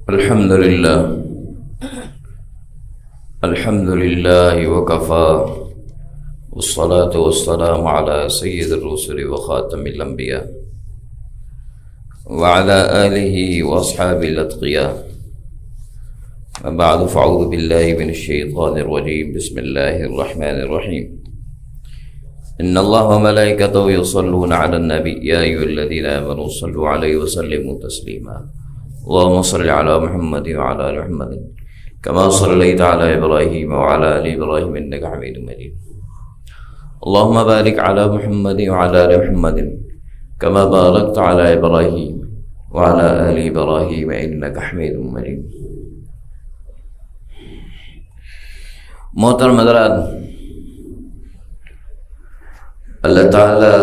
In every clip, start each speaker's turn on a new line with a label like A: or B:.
A: الحمد لله وكفى والصلاة والسلام على سيد الرسل وخاتم الأنبياء وعلى آله وأصحابه الأتقياء. وبعد فأعوذ بالله من الشيطان الرجيم. بسم الله الرحمن الرحيم. إن الله وملائكته يصلون على النبي يا أيها الذين آمنوا صلوا عليه وسلموا تسليما. اللهم صل على محمد وعلى آل محمد كما صليت على إبراهيم وعلى آل إبراهيم إنك حميد مجيد. اللهم بارك على محمد وعلى آل محمد كما باركت على إبراهيم وعلى آل إبراهيم إنك حميد مجيد. محترم حضرات، اللہ تعالی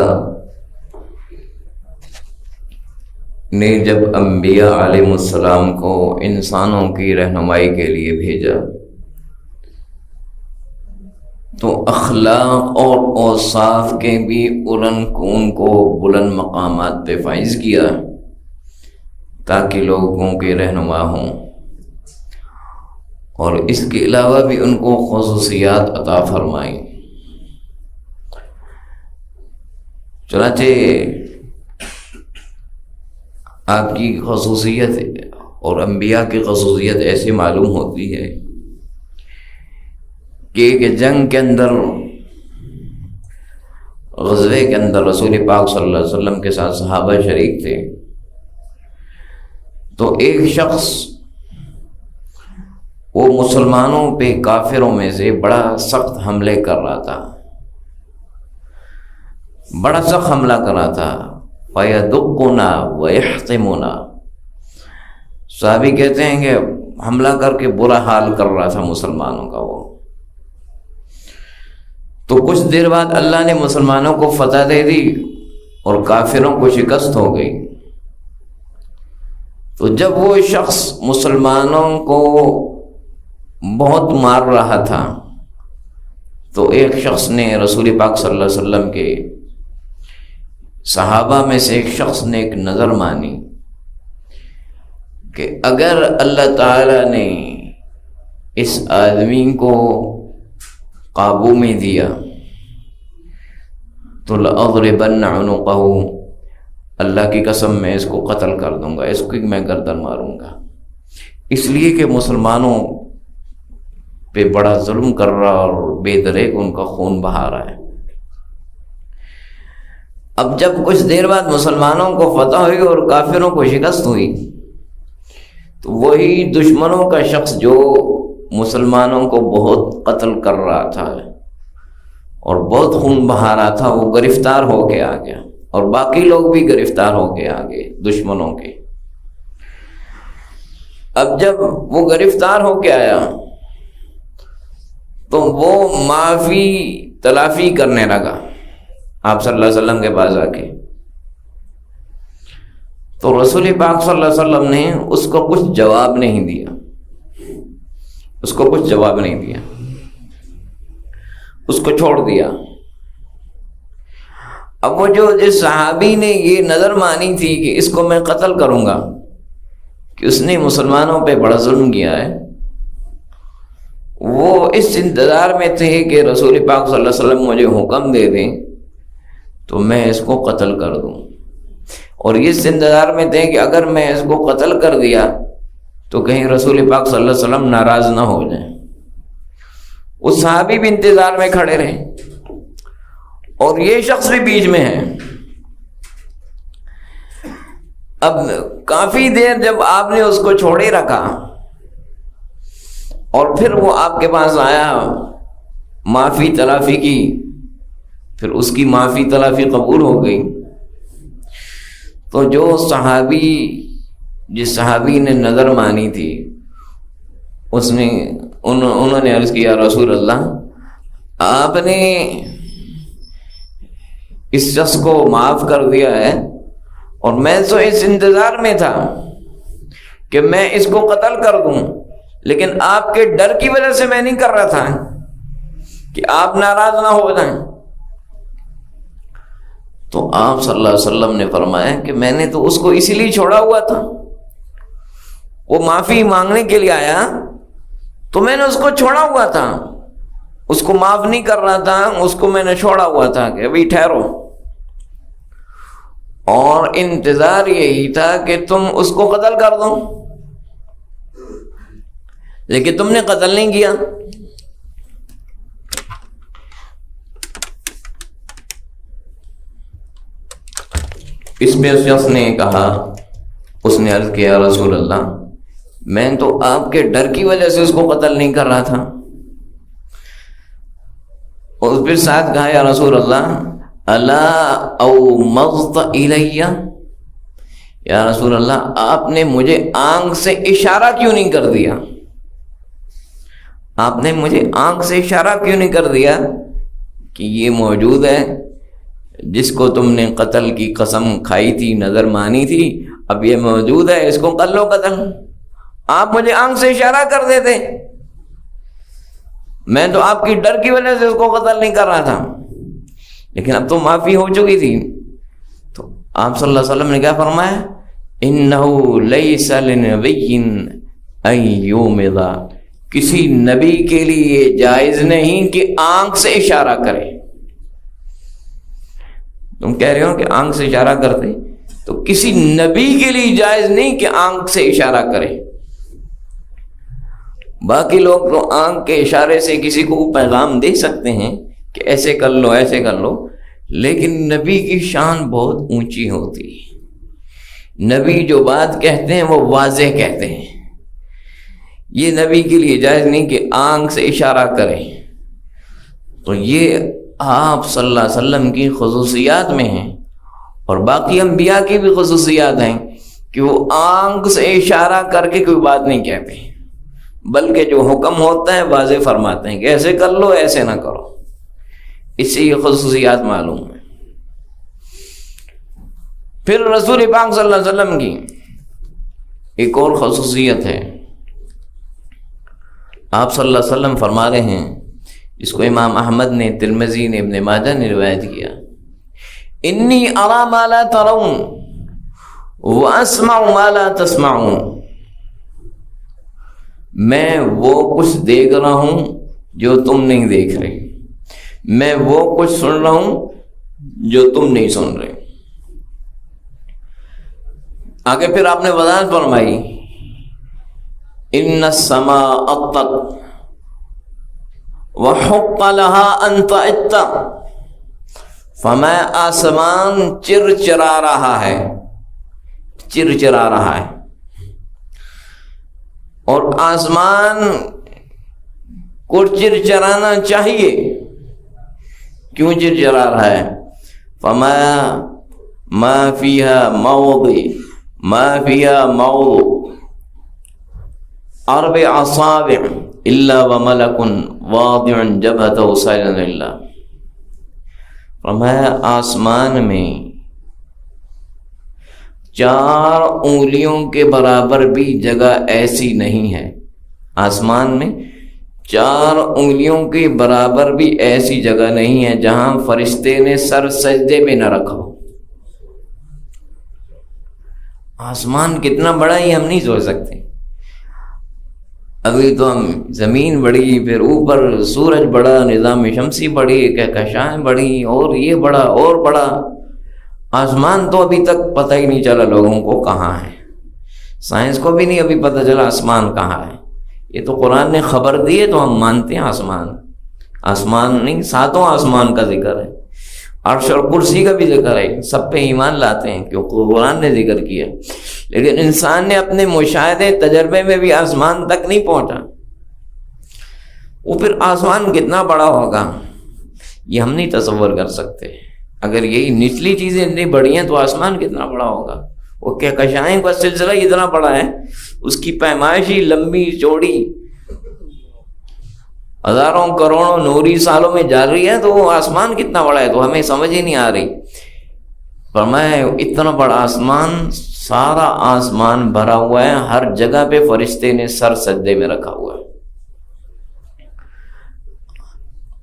A: نے جب انبیاء علیہ السلام کو انسانوں کی رہنمائی کے لیے بھیجا تو اخلاق اور اوصاف کے بھی ارن کون کو بلند مقامات پہ فائز کیا تاکہ لوگوں کے رہنما ہوں، اور اس کے علاوہ بھی ان کو خصوصیات عطا فرمائیں. چنانچہ آپ کی خصوصیت اور انبیاء کی خصوصیت ایسے معلوم ہوتی ہے کہ ایک جنگ کے اندر، غزوے کے اندر رسول پاک صلی اللہ علیہ وسلم کے ساتھ صحابہ شریک تھے، تو ایک شخص وہ مسلمانوں پہ کافروں میں سے بڑا سخت حملے کر رہا تھا، بڑا سخت حملہ کر رہا تھا. فَيَدُقُّنَا وَيَحْطِمُنَا، صحابی کہتے ہیں کہ حملہ کر کے برا حال کر رہا تھا مسلمانوں کا وہ. تو کچھ دیر بعد اللہ نے مسلمانوں کو فتح دے دی اور کافروں کو شکست ہو گئی. تو جب وہ شخص مسلمانوں کو بہت مار رہا تھا تو ایک شخص نے رسول پاک صلی اللہ علیہ وسلم کے صحابہ میں سے ایک شخص نے ایک نظر مانی کہ اگر اللہ تعالی نے اس آدمی کو قابو میں دیا تو لَأَضْرِبَنَّ عُنُقَهُ، اللہ کی قسم میں اس کو قتل کر دوں گا، اس کو میں گردن ماروں گا، اس لیے کہ مسلمانوں پہ بڑا ظلم کر رہا اور بے دریغ ان کا خون بہا رہا ہے. اب جب کچھ دیر بعد مسلمانوں کو فتح ہوئی اور کافروں کو شکست ہوئی تو وہی دشمنوں کا شخص جو مسلمانوں کو بہت قتل کر رہا تھا اور بہت خون بہا رہا تھا، وہ گرفتار ہو کے آ گیا، اور باقی لوگ بھی گرفتار ہو کے آ گئے دشمنوں کے. اب جب وہ گرفتار ہو کے آیا تو وہ معافی تلافی کرنے لگا آپ صلی اللہ علیہ وسلم کے پاس آ کے. تو رسول پاک صلی اللہ علیہ وسلم نے اس کو کچھ جواب نہیں دیا، اس کو کچھ جواب نہیں دیا، اس کو چھوڑ دیا. اب وہ جو جس صحابی نے یہ نظر مانی تھی کہ اس کو میں قتل کروں گا کہ اس نے مسلمانوں پہ بڑا ظلم کیا ہے، وہ اس انتظار میں تھے کہ رسول پاک صلی اللہ علیہ وسلم مجھے حکم دے دیں تو میں اس کو قتل کر دوں، اور اس انتظار میں تھے کہ اگر میں اس کو قتل کر دیا تو کہیں رسول پاک صلی اللہ علیہ وسلم ناراض نہ ہو جائیں. اس صحابی بھی انتظار میں کھڑے رہے اور یہ شخص بھی بیچ میں ہے. اب کافی دیر جب آپ نے اس کو چھوڑے رکھا اور پھر وہ آپ کے پاس آیا، معافی تلافی کی، پھر اس کی معافی تلافی قبول ہو گئی. تو جو صحابی جس صحابی نے نظر مانی تھی اس نے انہوں نے عرض کیا، رسول اللہ آپ نے اس شخص کو معاف کر دیا ہے، اور میں تو اس انتظار میں تھا کہ میں اس کو قتل کر دوں، لیکن آپ کے ڈر کی وجہ سے میں نہیں کر رہا تھا کہ آپ ناراض نہ ہو جائیں. تو آپ صلی اللہ علیہ وسلم نے فرمایا کہ میں نے تو اس کو اسی لیے چھوڑا ہوا تھا وہ معافی مانگنے کے لیے آیا تو میں نے اس کو چھوڑا ہوا تھا، اس کو معاف نہیں کر رہا تھا، اس کو میں نے چھوڑا ہوا تھا کہ ابھی ٹھہرو، اور انتظار یہی تھا کہ تم اس کو قتل کر دو، لیکن تم نے قتل نہیں کیا۔ اس پہ اس شخص نے کہا، اس نے عرض کیا رسول اللہ میں تو آپ کے ڈر کی وجہ سے اس کو قتل نہیں کر رہا تھا، اور پھر ساتھ کہا یا رسول اللہ الا اومضت الی، یا رسول اللہ آپ نے مجھے آنکھ سے اشارہ کیوں نہیں کر دیا، آپ نے مجھے آنکھ سے اشارہ کیوں نہیں کر دیا کہ یہ موجود ہے جس کو تم نے قتل کی قسم کھائی تھی، نظر مانی تھی، اب یہ موجود ہے، اس کو کر لو قتل۔ آپ مجھے آنکھ سے اشارہ کر دیتے، میں تو آپ کی ڈر کی وجہ سے اس کو قتل نہیں کر رہا تھا، لیکن اب تو معافی ہو چکی تھی۔ تو آپ صلی اللہ علیہ وسلم نے کیا فرمایا؟ انہ لیس لنبی ان یومض، کسی نبی کے لیے یہ جائز نہیں کہ آنکھ سے اشارہ کرے۔ تم کہہ رہے ہو کہ آنکھ سے اشارہ کرتے، تو کسی نبی کے لیے جائز نہیں کہ آنکھ سے اشارہ کرے۔ باقی لوگ تو آنکھ کے اشارے سے کسی کو پیغام دے سکتے ہیں کہ ایسے کر لو ایسے کر لو، لیکن نبی کی شان بہت اونچی ہوتی ہے۔ نبی جو بات کہتے ہیں وہ واضح کہتے ہیں، یہ نبی کے لیے جائز نہیں کہ آنکھ سے اشارہ کریں۔ تو یہ آپ صلی اللہ علیہ وسلم کی خصوصیات میں ہیں، اور باقی انبیاء کی بھی خصوصیات ہیں کہ وہ آنکھ سے اشارہ کر کے کوئی بات نہیں کہتے، بلکہ جو حکم ہوتا ہے واضح فرماتے ہیں کہ ایسے کر لو ایسے نہ کرو۔ اس سے یہ خصوصیات معلوم ہے۔ پھر رسول پاک صلی اللہ علیہ وسلم کی ایک اور خصوصیت ہے، آپ صلی اللہ علیہ وسلم فرما رہے ہیں، جس کو امام احمد نے، ترمذی نے، ابن ماجہ نے روایت کیا، انی ارا ما لا ترون واسمع ما لا تسمعون، میں وہ کچھ دیکھ رہا ہوں جو تم نہیں دیکھ رہے، میں وہ کچھ سن رہا ہوں جو تم نہیں سن رہے۔ آگے پھر آپ نے وضاحت فرمائی، ان السماء اطت وحق لها ان تعط، فرمایا آسمان چرچرا رہا ہے، چرچرا رہا ہے، اور آسمان کو چرچرانا چاہیے، کیوں چرچرا رہا ہے؟ فرمایا ما فیہا موضع اربع اصابع الا وملک واضع جبهته ساجدا للہ، فرمایا آسمان میں 4 انگلیوں کے برابر بھی جگہ ایسی نہیں ہے، آسمان میں 4 انگلیوں کے برابر بھی ایسی جگہ نہیں ہے جہاں فرشتے نے سر سجدے میں نہ رکھا ہو۔ آسمان کتنا بڑا ہے یہ ہم نہیں سوچ سکتے۔ ابھی تو ہم زمین بڑی، پھر اوپر سورج بڑا، نظام شمسی بڑی، کہکشائیں بڑی، اور یہ بڑا اور بڑا، آسمان تو ابھی تک پتہ ہی نہیں چلا لوگوں کو کہاں ہے، سائنس کو بھی نہیں ابھی پتہ چلا آسمان کہاں ہے۔ یہ تو قرآن نے خبر دی ہے تو ہم مانتے ہیں آسمان نہیں، 7 آسمان کا ذکر ہے، عرش اور کرسی کا بھی ذکر ہے، سب پہ ایمان لاتے ہیں کیونکہ قرآن نے ذکر کیا، لیکن انسان نے اپنے مشاہدے تجربے میں بھی آسمان تک نہیں پہنچا۔ وہ پھر آسمان کتنا بڑا ہوگا یہ ہم نہیں تصور کر سکتے۔ اگر یہی نچلی چیزیں اتنی بڑی ہیں تو آسمان کتنا بڑا ہوگا۔ وہ کہکشائیں کا سلسلہ اتنا بڑا ہے، اس کی پیمائش ہی لمبی چوڑی ہزاروں کروڑوں نوری سالوں میں جاری ہے، تو وہ آسمان کتنا بڑا ہے تو ہمیں سمجھ ہی نہیں آ رہی۔ فرمایا اتنا بڑا آسمان، سارا آسمان بھرا ہوا ہے، ہر جگہ پہ فرشتے نے سر سجدے میں رکھا ہوا ہے۔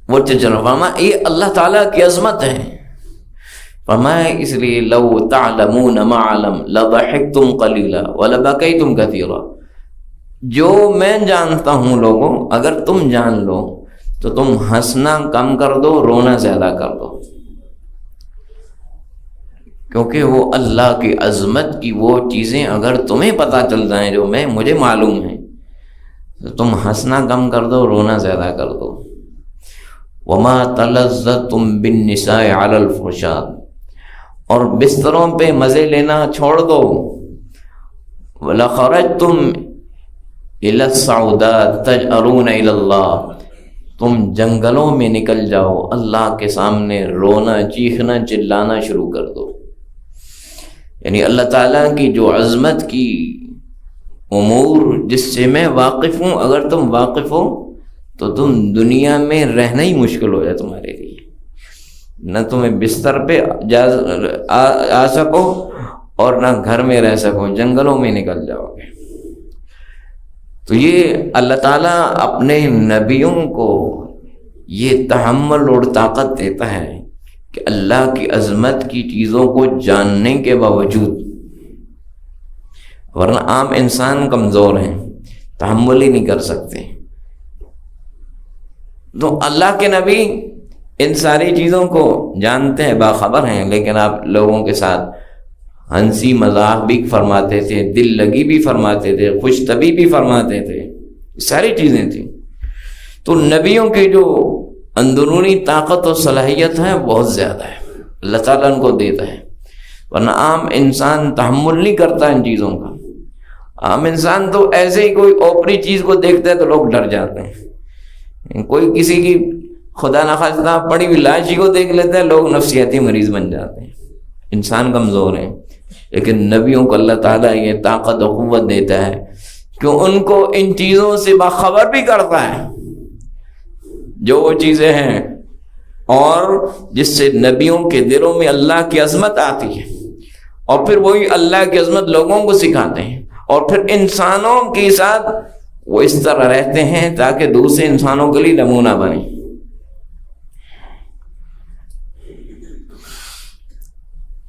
A: وہ چلو فرمایا یہ اللہ تعالیٰ کی عظمت ہے۔ فرمایا اس لیے لو تعلمون ما علم لضحکتم قلیلا ولبکیتم کثیرا، جو میں جانتا ہوں لوگوں، اگر تم جان لو تو تم ہنسنا کم کر دو، رونا زیادہ کر دو، کیونکہ وہ اللہ کی عظمت کی وہ چیزیں اگر تمہیں پتہ چل جائیں جو مجھے معلوم ہے، تو تم ہنسنا کم کر دو، رونا زیادہ کر دو۔ وما تلذتم بالنساء علی الفرشات، اور بستروں پہ مزے لینا چھوڑ دو۔ وَلَخَرَجْتُمْ إِلَى الصَّعُودَاتِ تَجْأَرُونَ إِلَى اللَّهِ، تم جنگلوں میں نکل جاؤ، اللہ کے سامنے رونا، چیخنا، چلانا شروع کر دو۔ یعنی اللہ تعالیٰ کی جو عظمت کی امور جس سے میں واقف ہوں، اگر تم واقف ہو تو تم دنیا میں رہنا ہی مشکل ہو جائے تمہارے لیے، نہ تمہیں بستر پہ آ سکو اور نہ گھر میں رہ سکو، جنگلوں میں نکل جاؤ گے۔ تو یہ اللہ تعالیٰ اپنے نبیوں کو یہ تحمل اور طاقت دیتا ہے کہ اللہ کی عظمت کی چیزوں کو جاننے کے باوجود، ورنہ عام انسان کمزور ہیں، تحمل ہی نہیں کر سکتے، تو اللہ کے نبی ان ساری چیزوں کو جانتے ہیں، باخبر ہیں، لیکن آپ لوگوں کے ساتھ ہنسی مذاق بھی فرماتے تھے، دل لگی بھی فرماتے تھے، خوش طبی بھی فرماتے تھے، ساری چیزیں تھیں۔ تو نبیوں کی جو اندرونی طاقت اور صلاحیت ہے بہت زیادہ ہے، اللہ تعالیٰ ان کو دیتا ہے، ورنہ عام انسان تحمل نہیں کرتا ان چیزوں کا۔ عام انسان تو ایسے ہی کوئی اوپری چیز کو دیکھتا ہے تو لوگ ڈر جاتے ہیں، کوئی کسی کی خدا نخواستہ پڑی ہوئی لاش ہی کو دیکھ لیتا ہے، لوگ نفسیاتی مریض بن جاتے ہیں، انسان کمزور ہیں۔ لیکن نبیوں کو اللہ تعالیٰ یہ طاقت و قوت دیتا ہے کہ ان کو ان چیزوں سے باخبر بھی کرتا ہے، جو وہ چیزیں ہیں، اور جس سے نبیوں کے دلوں میں اللہ کی عظمت آتی ہے، اور پھر وہی اللہ کی عظمت لوگوں کو سکھاتے ہیں، اور پھر انسانوں کے ساتھ وہ اس طرح رہتے ہیں تاکہ دوسرے انسانوں کے لیے نمونہ بنے۔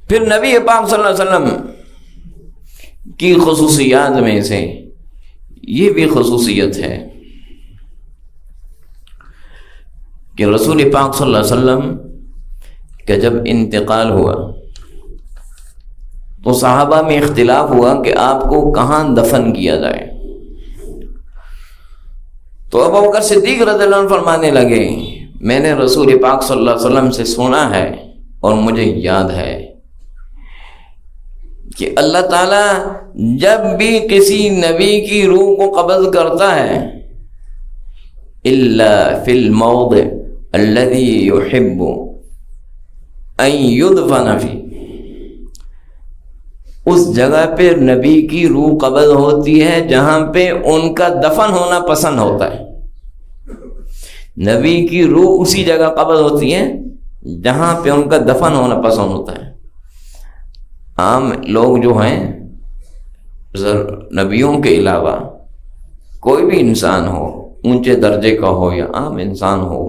A: پھر نبی پاک صلی اللہ علیہ وسلم کی خصوصیات میں سے یہ بھی خصوصیت ہے کہ رسول پاک صلی اللہ علیہ وسلم کا جب انتقال ہوا تو صحابہ میں اختلاف ہوا کہ آپ کو کہاں دفن کیا جائے۔ تو ابوبکر صدیق رضی اللہ عنہ فرمانے لگے، میں نے رسول پاک صلی اللہ علیہ وسلم سے سنا ہے اور مجھے یاد ہے کہ اللہ تعالیٰ جب بھی کسی نبی کی روح کو قبض کرتا ہے الا فی الموضع الذی یحب ان یدفن فی، اس جگہ پہ نبی کی روح قبض ہوتی ہے جہاں پہ ان کا دفن ہونا پسند ہوتا ہے۔ نبی کی روح اسی جگہ قبض ہوتی ہے جہاں پہ ان کا دفن ہونا پسند ہوتا ہے۔ عام لوگ جو ہیں نبیوں کے علاوہ کوئی بھی انسان ہو، اونچے درجے کا ہو یا عام انسان ہو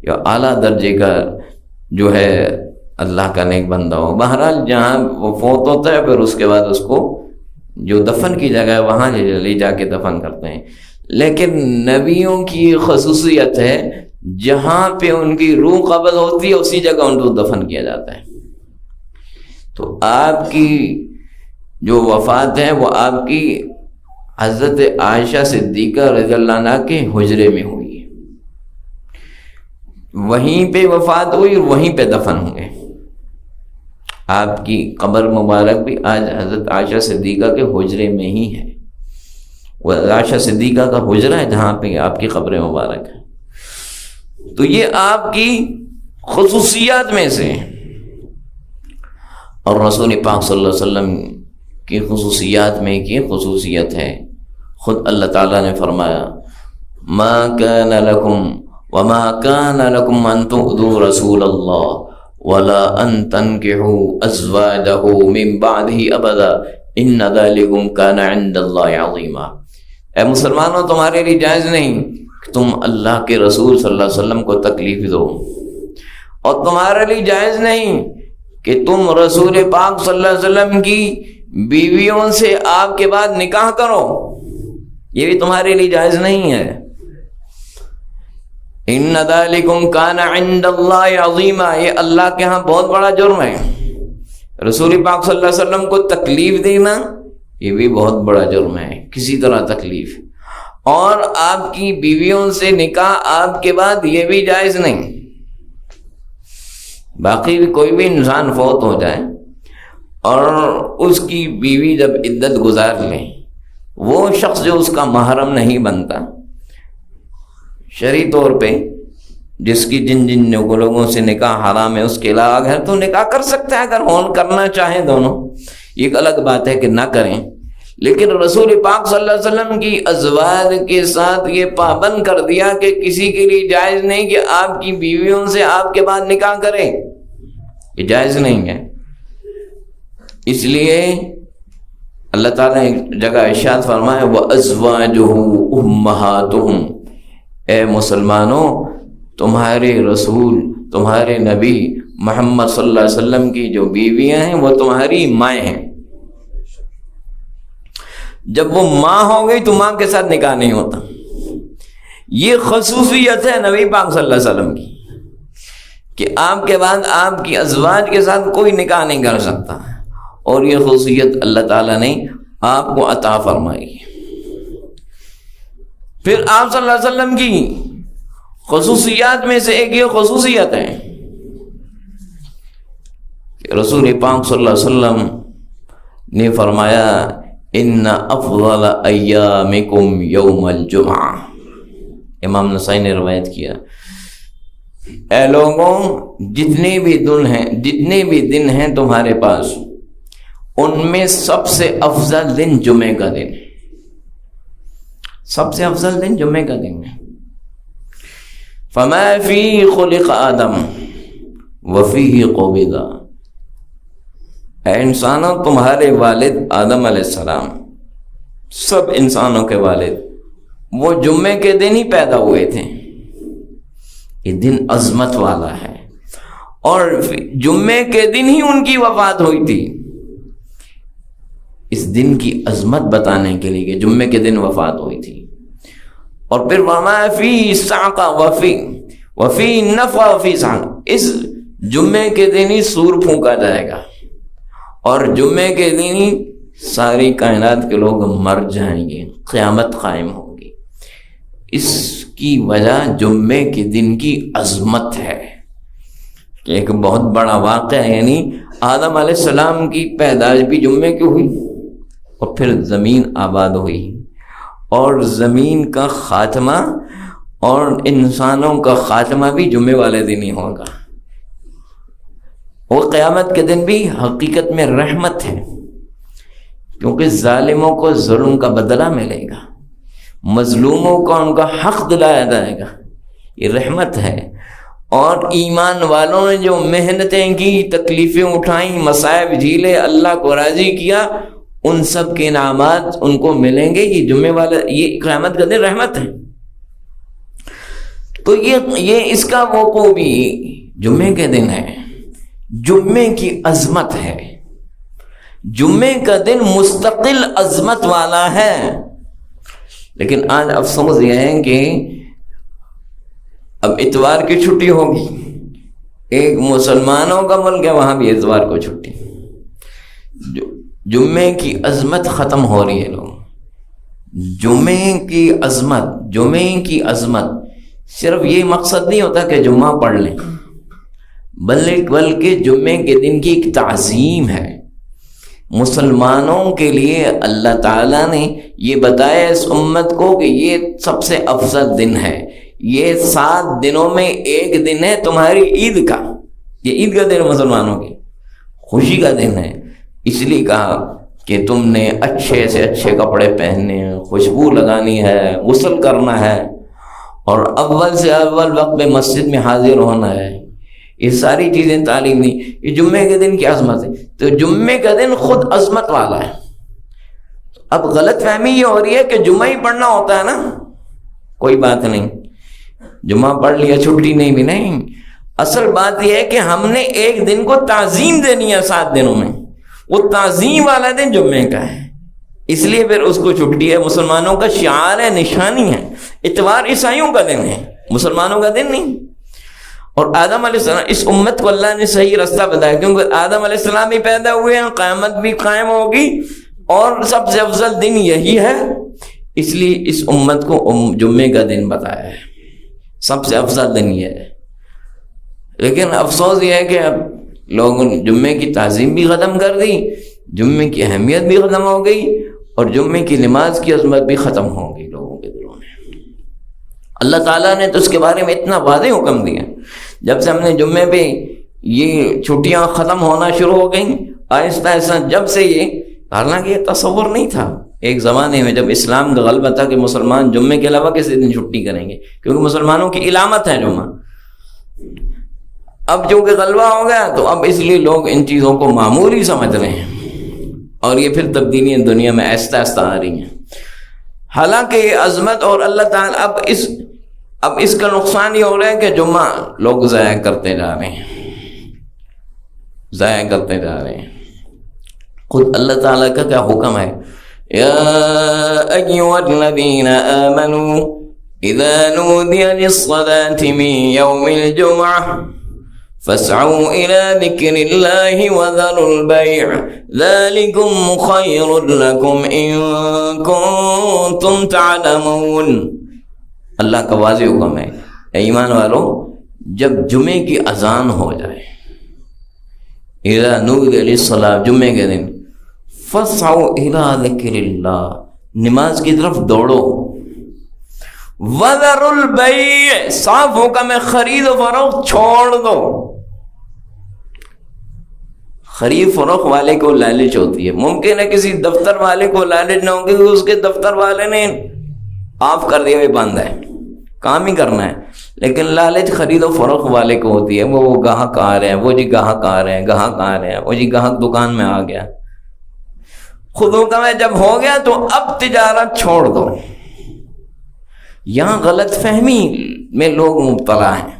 A: یا اعلیٰ درجے کا جو ہے اللہ کا نیک بندہ ہو، بہرحال جہاں وہ فوت ہوتا ہے پھر اس کے بعد اس کو جو دفن کی جگہ ہے وہاں لے جا کے دفن کرتے ہیں۔ لیکن نبیوں کی خصوصیت ہے جہاں پہ ان کی روح قبض ہوتی ہے اسی جگہ ان کو دفن کیا جاتا ہے۔ تو آپ کی جو وفات ہے وہ آپ کی حضرت عائشہ صدیقہ رضی اللہ عنہا کے حجرے میں ہوئی ہے، وہیں پہ وفات ہوئی اور وہیں پہ دفن ہوئے۔ آپ کی قبر مبارک بھی آج حضرت عائشہ صدیقہ کے حجرے میں ہی ہے، وہ عائشہ صدیقہ کا حجرہ ہے جہاں پہ آپ کی قبر مبارک ہے۔ تو یہ آپ کی خصوصیات میں سے، اور رسول پاک صلی اللہ علیہ وسلم کی خصوصیات میں کی خصوصیت ہے، خود اللہ تعالیٰ نے فرمایا ما کان لکم وما کان لکم ان تؤذوا رسول اللہ ولا ان تنکحوا ازواجہ من بعدہ ابدا ان ذلکم کان عند اللہ عظیما۔ اے مسلمانوں، تمہارے لیے جائز نہیں کہ تم اللہ کے رسول صلی اللہ علیہ وسلم کو تکلیف دو، اور تمہارے لیے جائز نہیں کہ تم رسول پاک صلی اللہ علیہ وسلم کی بیویوں سے آپ کے بعد نکاح کرو، یہ بھی تمہارے لیے جائز نہیں ہے. ان ذالکم کان عند اللہ عظیما، یہ اللہ کے ہاں بہت بڑا جرم ہے. رسول پاک صلی اللہ علیہ وسلم کو تکلیف دینا یہ بھی بہت بڑا جرم ہے، کسی طرح تکلیف. اور آپ کی بیویوں سے نکاح آپ کے بعد یہ بھی جائز نہیں. باقی بھی کوئی بھی انسان فوت ہو جائے اور اس کی بیوی جب عدت گزار لے، وہ شخص جو اس کا محرم نہیں بنتا شرعی طور پہ، جس کی جن لوگوں سے نکاح حرام ہے، اس کے علاوہ گھر تو نکاح کر سکتا ہے اگر ہون کرنا چاہیں دونوں. یہ ایک الگ بات ہے کہ نہ کریں، لیکن رسول پاک صلی اللہ علیہ وسلم کی ازواج کے ساتھ یہ پابند کر دیا کہ کسی کے لیے جائز نہیں کہ آپ کی بیویوں سے آپ کے بعد نکاح کرے، یہ جائز نہیں ہے. اس لیے اللہ تعالیٰ نے ایک جگہ ارشاد فرمایا وَأَزْوَاجُهُ أُمَّهَاتُهُمْ، اے مسلمانوں تمہارے رسول، تمہارے نبی محمد صلی اللہ علیہ وسلم کی جو بیویاں ہیں وہ تمہاری مائیں ہیں. جب وہ ماں ہو گئی تو ماں کے ساتھ نکاح نہیں ہوتا. یہ خصوصیت ہے نبی پاک صلی اللہ علیہ وسلم کی کہ آپ کے بعد آپ کی ازواج کے ساتھ کوئی نکاح نہیں کر سکتا، اور یہ خصوصیت اللہ تعالیٰ نے آپ کو عطا فرمائی. پھر آپ صلی اللہ علیہ وسلم کی خصوصیات میں سے ایک یہ خصوصیت ہے کہ رسول پاک صلی اللہ علیہ وسلم نے فرمایا ان افضل ایامکم یوم الجمعہ. امام نسائی نے روایت کیا، اے لوگوں جتنے بھی دن ہیں تمہارے پاس، ان میں سب سے افضل دن جمعے کا دن ہے. سب سے افضل دن جمعے کا دن ہے. فما فی خلق آدم وفیہ قبض. اے انسانوں تمہارے والد آدم علیہ السلام، سب انسانوں کے والد، وہ جمعے کے دن ہی پیدا ہوئے تھے. یہ دن عظمت والا ہے، اور جمعے کے دن ہی ان کی وفات ہوئی تھی. اس دن کی عظمت بتانے کے لیے کہ جمعے کے دن وفات ہوئی تھی. اور پھر وما فی ساقہ وفی نفع وفی ساقہ، اس جمعے کے دن ہی سور پھونکا جائے گا، اور جمعے کے دن ہی ساری کائنات کے لوگ مر جائیں گے، قیامت قائم ہوگی. اس کی وجہ جمعے کے دن کی عظمت ہے کہ ایک بہت بڑا واقعہ ہے. یعنی آدم علیہ السلام کی پیدائش بھی جمعے کی ہوئی، اور پھر زمین آباد ہوئی، اور زمین کا خاتمہ اور انسانوں کا خاتمہ بھی جمعے والے دن ہی ہوگا. وہ قیامت کے دن بھی حقیقت میں رحمت ہے، کیونکہ ظالموں کو ظلم کا بدلہ ملے گا، مظلوموں کو ان کا حق دلایا جائے گا. یہ رحمت ہے. اور ایمان والوں نے جو محنتیں کی، تکلیفیں اٹھائیں، مصائب جھیلے، اللہ کو راضی کیا، ان سب کے انعامات ان کو ملیں گے. یہ جمعے والا، یہ قیامت کا دن رحمت ہے. تو یہ اس کا وقوع بھی جمعے کے دن ہے. جمعے کی عظمت ہے. جمعے کا دن مستقل عظمت والا ہے. لیکن آج افسوس یہ ہے کہ اب اتوار کی چھٹی ہوگی. ایک مسلمانوں کا ملک ہے، وہاں بھی اتوار کو چھٹی. جمعے کی عظمت ختم ہو رہی ہے. لوگ جمعے کی عظمت صرف یہ مقصد نہیں ہوتا کہ جمعہ پڑھ لیں، بلکہ جمعے کے دن کی ایک تعظیم ہے. مسلمانوں کے لیے اللہ تعالیٰ نے یہ بتایا اس امت کو کہ یہ سب سے افضل دن ہے. یہ 7 دنوں میں ایک دن ہے تمہاری عید کا. یہ عید کا دن مسلمانوں کی خوشی کا دن ہے. اس لیے کہا کہ تم نے اچھے سے اچھے کپڑے پہننے، خوشبو لگانی ہے، غسل کرنا ہے، اور اول سے اول وقت میں مسجد میں حاضر ہونا ہے. یہ ساری چیزیں تعلیم دی. یہ جمعے کے دن کی عظمت ہے. تو جمعے کا دن خود عظمت والا ہے. اب غلط فہمی یہ ہو رہی ہے کہ جمعہ ہی پڑھنا ہوتا ہے نا، کوئی بات نہیں، جمعہ پڑھ لیا چھٹی نہیں بھی نہیں. اصل بات یہ ہے کہ ہم نے ایک دن کو تعظیم دینی ہے 7 دنوں میں. وہ تعظیم والا دن جمعے کا ہے. اس لیے پھر اس کو چھٹی ہے. مسلمانوں کا شعار ہے, نشانی ہے. اتوار عیسائیوں کا دن ہے, مسلمانوں کا دن نہیں. اور آدم علیہ السلام, اس امت کو اللہ نے صحیح رستہ بتایا, کیونکہ آدم علیہ السلام بھی پیدا ہوئے ہیں, قیامت بھی قائم ہوگی, اور سب سے افضل دن یہی ہے. اس لیے اس امت کو جمعے کا دن بتایا ہے, سب سے افضل دن یہ ہے. لیکن افسوس یہ ہے کہ اب لوگوں نے جمعے کی تعظیم بھی ختم کر دی, جمعے کی اہمیت بھی ختم ہو گئی, اور جمعے کی نماز کی عظمت بھی ختم ہو گئی لوگوں کے دلوں میں. اللہ تعالیٰ نے تو اس کے بارے میں اتنا واضح حکم دیا. جب سے ہم نے جمعے پہ یہ چھٹیاں ختم ہونا شروع ہو گئیں آہستہ آہستہ, جب سے یہ, حالانکہ یہ تصور نہیں تھا ایک زمانے میں جب اسلام کا غلبہ تھا کہ مسلمان جمعے کے علاوہ کسی دن چھٹی کریں گے, کیونکہ مسلمانوں کی علامت ہے جمعہ. اب چونکہ غلبہ ہو گیا تو اب اس لیے لوگ ان چیزوں کو معمولی سمجھ رہے ہیں, اور یہ پھر تبدیلیاں دنیا میں آہستہ آہستہ آ رہی ہیں. حالانکہ یہ عظمت, اور اللہ تعالیٰ اب اس کا نقصان یہ ہو رہا ہے کہ جمعہ لوگ ضائع کرتے جا رہے ہیں, ضائع کرتے جا رہے ہیں. خود اللہ تعالیٰ کا کیا حکم ہے, یا ایھا الذین آمنوا اذا نودی للصلاة من یوم الجمعہ فاسعوا إلى ذكر الله وذروا البيع ذلكم خير لكم إن كنتم تعلمون. اللہ کا واضح حکم ہے, اے ایمان والو, جب جمعے کی اذان ہو جائے, اذا نودی للصلاة, جمعے کے دن, فاسعوا إلى ذكر اللہ, نماز کی طرف دوڑو. وذروا البيع, صاف حکم ہے, خرید و فروخت چھوڑ دو. خرید فروخت والے کو لالچ ہوتی ہے, ممکن ہے کسی دفتر والے کو لالچ نہ ہو, کیونکہ اس کے دفتر والے نے آف کر دیا, بھی بند ہے, کام ہی کرنا ہے. لیکن لالچ خرید و فروخت والے کو ہوتی ہے, وہ گاہک آ رہے ہیں, وہ جی گاہک آ رہے ہیں, گاہک آ رہے ہیں, وہ جی گاہک دکان میں آ گیا. خود حکم ہے جب ہو گیا تو اب تجارت چھوڑ دو. یہاں غلط فہمی میں لوگ مبتلا ہیں,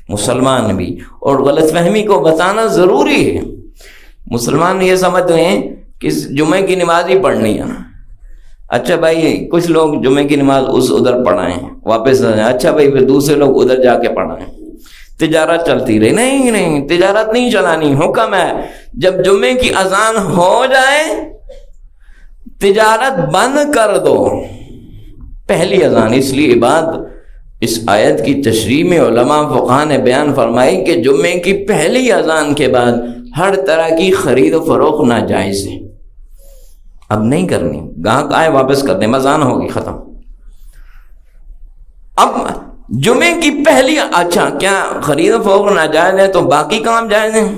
A: مسلمان بھی, اور غلط فہمی کو بتانا ضروری ہے. مسلمان یہ سمجھ رہے ہیں کہ جمعے کی نماز ہی پڑھنی ہے. اچھا بھائی, کچھ لوگ جمعے کی نماز ادھر پڑھائیں, واپس آ جائیں, اچھا بھائی پھر دوسرے لوگ ادھر جا کے پڑھائیں, تجارت چلتی رہی. نہیں, تجارت نہیں چلانی. حکم ہے جب جمعے کی اذان ہو جائے تجارت بند کر دو, پہلی اذان. اس لیے بات اس آیت کی تشریح میں علماء فقہاء نے بیان فرمائی کہ جمعے کی پہلی اذان کے بعد ہر طرح کی خرید و فروخت ناجائز ہے, اب نہیں کرنی. گاہک آئے واپس کر دیں, اذان ہوگی ختم. اب جمعے کی پہلی, اچھا کیا خرید و فروخت ناجائز ہے تو باقی کام جائز ہیں؟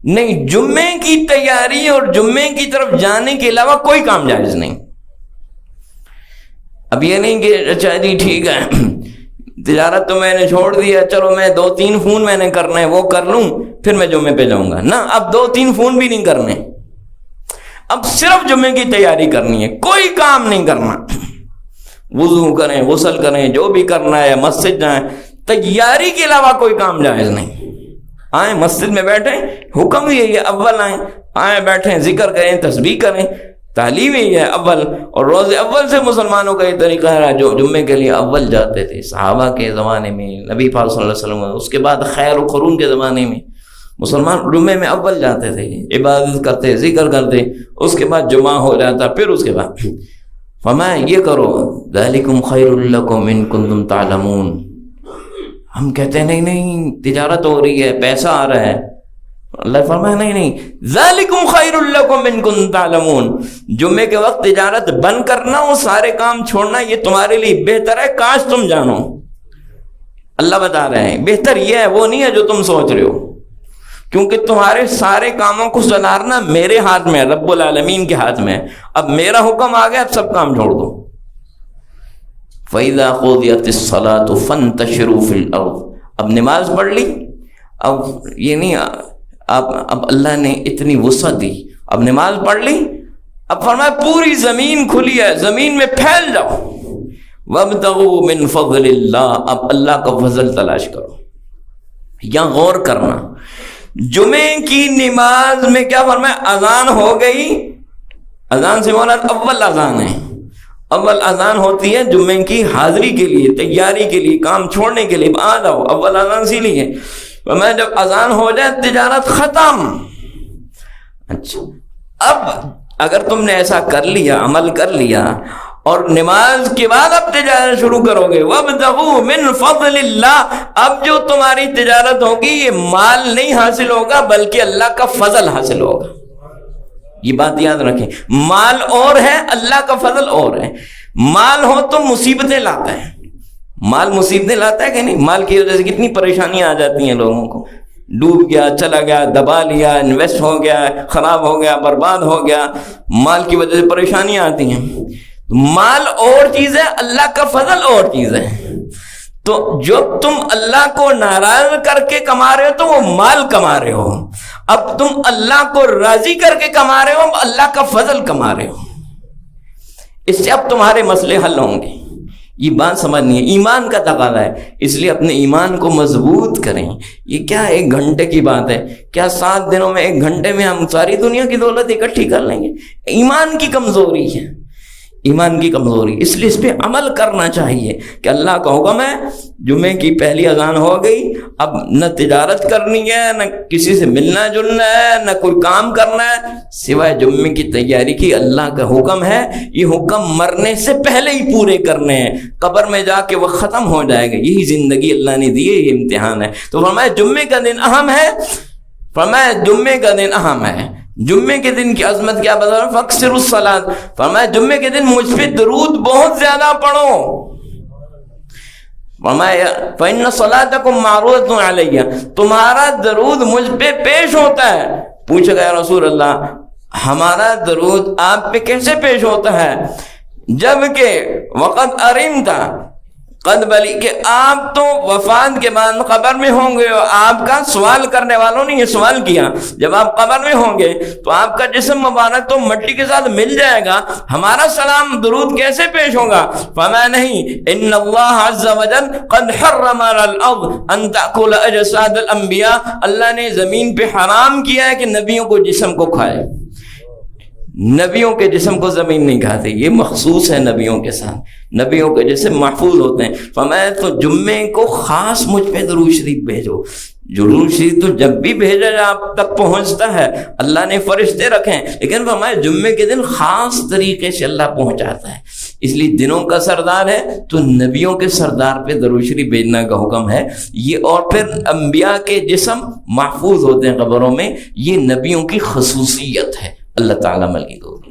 A: نہیں, جمعے کی تیاری اور جمعے کی طرف جانے کے علاوہ کوئی کام جائز نہیں. اب یہ نہیں کہ اچھا جی ٹھیک ہے تجارت تو میں نے چھوڑ دیا, چلو میں 2-3 فون میں نے کرنا ہے وہ کر لوں, پھر میں جمعے پہ جاؤں گا. نہ, اب 2-3 فون بھی نہیں کرنے, اب صرف جمعے کی تیاری کرنی ہے, کوئی کام نہیں کرنا. وضو کریں, غسل کریں, جو بھی کرنا ہے, مسجد جائیں, تیاری کے علاوہ کوئی کام جائز نہیں. آئیں مسجد میں بیٹھیں, حکم یہی ہے اول آئیں بیٹھیں, ذکر کریں, تسبیح کریں, تعلیم ہی ہے اول. اور روز اول سے مسلمانوں کا یہ طریقہ ہے, جو جمعے کے لیے اول جاتے تھے صحابہ کے زمانے میں, نبی پاک صلی اللہ علیہ وسلم, اس کے بعد خیر و قرون کے زمانے میں مسلمان جمعے میں اول جاتے تھے, عبادت کرتے, ذکر کرتے, اس کے بعد جمعہ ہو جاتا, پھر اس کے بعد فرمایا یہ کرو, ذالکم خیر لکم ان کنتم تعلمون. ہم کہتے ہیں نہیں تجارت ہو رہی ہے, پیسہ آ رہا ہے. اللہ فرمایا نہیں, ذالکم خیر لکم ان کنتم تعلمون. جمعے کے وقت تجارت بند کرنا, وہ سارے کام چھوڑنا, یہ تمہارے لیے بہتر ہے, کاش تم جانو. اللہ بتا رہے ہیں بہتر یہ ہے, وہ نہیں ہے جو تم سوچ رہے ہو, کیونکہ تمہارے سارے کاموں کو سنارنا میرے ہاتھ میں ہے, رب العالمین کے ہاتھ میں ہے. اب میرا حکم آ گیا, اب سب کام چھوڑ دو. فَإِذَا قُضِيَتِ الصَّلَاةُ فَانْتَشِرُوا فِي الْأَرْضِ. اب نماز پڑھ لی, اب یہ نہیں, اب اللہ نے اتنی وسعت دی, اب نماز پڑھ لی, اب فرمایا پوری زمین کھلی ہے, زمین میں پھیل جاؤ. وَابْتَغُوا مِنْ فَضْلِ اللَّهِ. اب اللہ کا فضل تلاش کرو. یہاں غور کرنا, جمعے کی نماز میں کیا فرمایا, اذان ہو گئی, اذان سے مراد اول اذان ہے. اول اذان ہوتی ہے جمعے کی حاضری کے لیے، تیاری کے لیے، کام چھوڑنے کے لیے. آ جاؤ، اول اذان اسی لیے. میں جب اذان ہو جائے تجارت ختم. اچھا، اب اگر تم نے ایسا کر لیا، عمل کر لیا، اور نماز کے بعد اب تجارت شروع کرو گے، وَابْتَغُوا مِن فَضْلِ اللَّهِ، اب جو تمہاری تجارت ہوگی یہ مال نہیں حاصل ہوگا بلکہ اللہ کا فضل حاصل ہوگا. یہ بات یاد رکھیں، مال اور ہے، اللہ کا فضل اور ہے. مال ہو تو مصیبتیں لاتا ہے، مال مصیبتیں لاتا ہے کہ نہیں؟ مال کی وجہ سے کتنی پریشانیاں آ جاتی ہیں لوگوں کو. ڈوب گیا، چلا گیا، دبا لیا، انویسٹ ہو گیا، خراب ہو گیا، برباد ہو گیا. مال کی وجہ سے پریشانیاں آتی ہیں. مال اور چیز ہے، اللہ کا فضل اور چیز ہے. تو جب تم اللہ کو ناراض کر کے کما رہے ہو تو وہ مال کما رہے ہو. اب تم اللہ کو راضی کر کے کما رہے ہو، اللہ کا فضل کما رہے ہو. اس سے اب تمہارے مسئلے حل ہوں گے. یہ بات سمجھنی ہے، ایمان کا تقاضا ہے. اس لیے اپنے ایمان کو مضبوط کریں. یہ کیا 1 گھنٹے کی بات ہے؟ کیا 7 دنوں میں 1 گھنٹے میں ہم ساری دنیا کی دولت اکٹھی کر لیں گے؟ ایمان کی کمزوری ہے، ایمان کی کمزوری. اس لیے اس پہ عمل کرنا چاہیے کہ اللہ کا حکم ہے، جمعے کی پہلی اذان ہو گئی، اب نہ تجارت کرنی ہے، نہ کسی سے ملنا جلنا ہے، نہ کوئی کام کرنا ہے سوائے جمعے کی تیاری کی. اللہ کا حکم ہے، یہ حکم مرنے سے پہلے ہی پورے کرنے ہیں. قبر میں جا کے وہ ختم ہو جائے گا. یہی زندگی اللہ نے دی ہے، یہ امتحان ہے. تو فرمایا جمعے کا دن اہم ہے، فرمایا جمعے کا دن اہم ہے. جمعے کے دن کی عظمت کیا بتا رہا ہے؟ فَاكْثِرُوا الصَّلَاةَ، فرمایا جمعے کے دن مجھ پہ درود بہت زیادہ پڑھو. فرمایا فَإِنَّ صَلَاتَكُمْ مَعْرُوضَةٌ عَلَيَّ، تمہارا درود مجھ پہ پیش ہوتا ہے. پوچھا گیا رسول اللہ ہمارا درود آپ پہ کیسے پیش ہوتا ہے؟ جبکہ وقت ارم تھا قد بلی، کہ آپ تو وفات کے بعد قبر میں ہوں گے. آپ کا سوال کرنے والوں نے یہ سوال کیا، جب آپ قبر میں ہوں گے تو آپ کا جسم مبارک تو مٹی کے ساتھ مل جائے گا، ہمارا سلام درود کیسے پیش ہوگا؟ فرمایا نہیں، ان اللہ عز وجل قد حرم علی الارض ان تاکل اجساد الانبیاء، اللہ نے زمین پہ حرام کیا ہے کہ نبیوں کو جسم کو کھائے. نبیوں کے جسم کو زمین نہیں کھاتے، یہ مخصوص ہے نبیوں کے ساتھ. نبیوں کے جسم محفوظ ہوتے ہیں. فرمایا تو جمعے کو خاص مجھ پہ درود شریف بھیجو. درود شریف تو جب بھی بھیجا جائے آپ تک پہنچتا ہے، اللہ نے فرشتے رکھے ہیں، لیکن فرمایا جمعے کے دن خاص طریقے سے اللہ پہنچاتا ہے. اس لیے دنوں کا سردار ہے تو نبیوں کے سردار پہ درود شریف بھیجنا کا حکم ہے. یہ اور پھر انبیاء کے جسم محفوظ ہوتے ہیں قبروں میں، یہ نبیوں کی خصوصیت ہے. اللہ تعالیٰ عمل کی توفیق